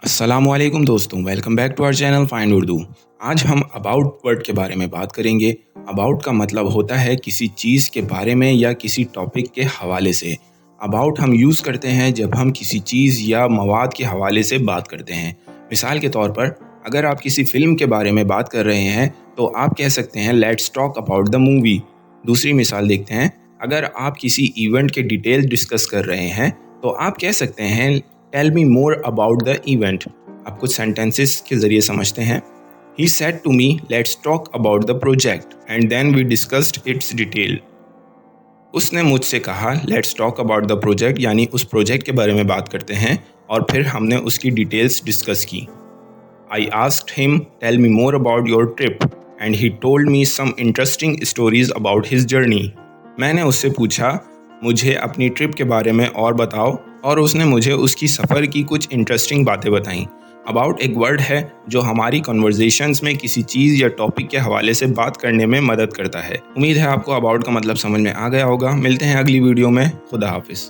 अस्सलामुअलैकुम दोस्तों, welcome back to our channel find Urdu. आज हम अबाउट वर्ड के बारे में बात करेंगे। अबाउट का मतलब होता है किसी चीज़ के बारे में या किसी टॉपिक के हवाले से। अबाउट हम यूज़ करते हैं जब हम किसी चीज़ या मवाद के हवाले से बात करते हैं। मिसाल के तौर पर अगर आप किसी फ़िल्म के बारे में बात कर रहे हैं तो आप कह सकते हैं let's talk about the movie. दूसरी मिसाल देखते हैं, अगर आप किसी इवेंट के डिटेल डिस्कस कर रहे हैं तो आप कह सकते हैं tell me more about the event. आप कुछ सेंटेंसेस के ज़रिए समझते हैं। He said to me let's talk about the project and then we discussed its detail. उसने मुझसे कहा let's talk about the project, यानी उस प्रोजेक्ट के बारे में बात करते हैं और फिर हमने उसकी डिटेल्स डिस्कस की। I asked him tell me more about your trip and he told me some interesting stories about his journey. मैंने उससे पूछा मुझे अपनी ट्रिप के बारे में और बताओ, और उसने मुझे उसकी सफ़र की कुछ इंटरेस्टिंग बातें बताईं। अबाउट एक वर्ड है जो हमारी कन्वर्जेशंस में किसी चीज़ या टॉपिक के हवाले से बात करने में मदद करता है। उम्मीद है आपको अबाउट का मतलब समझ में आ गया होगा। मिलते हैं अगली वीडियो में। खुदा हाफिज़।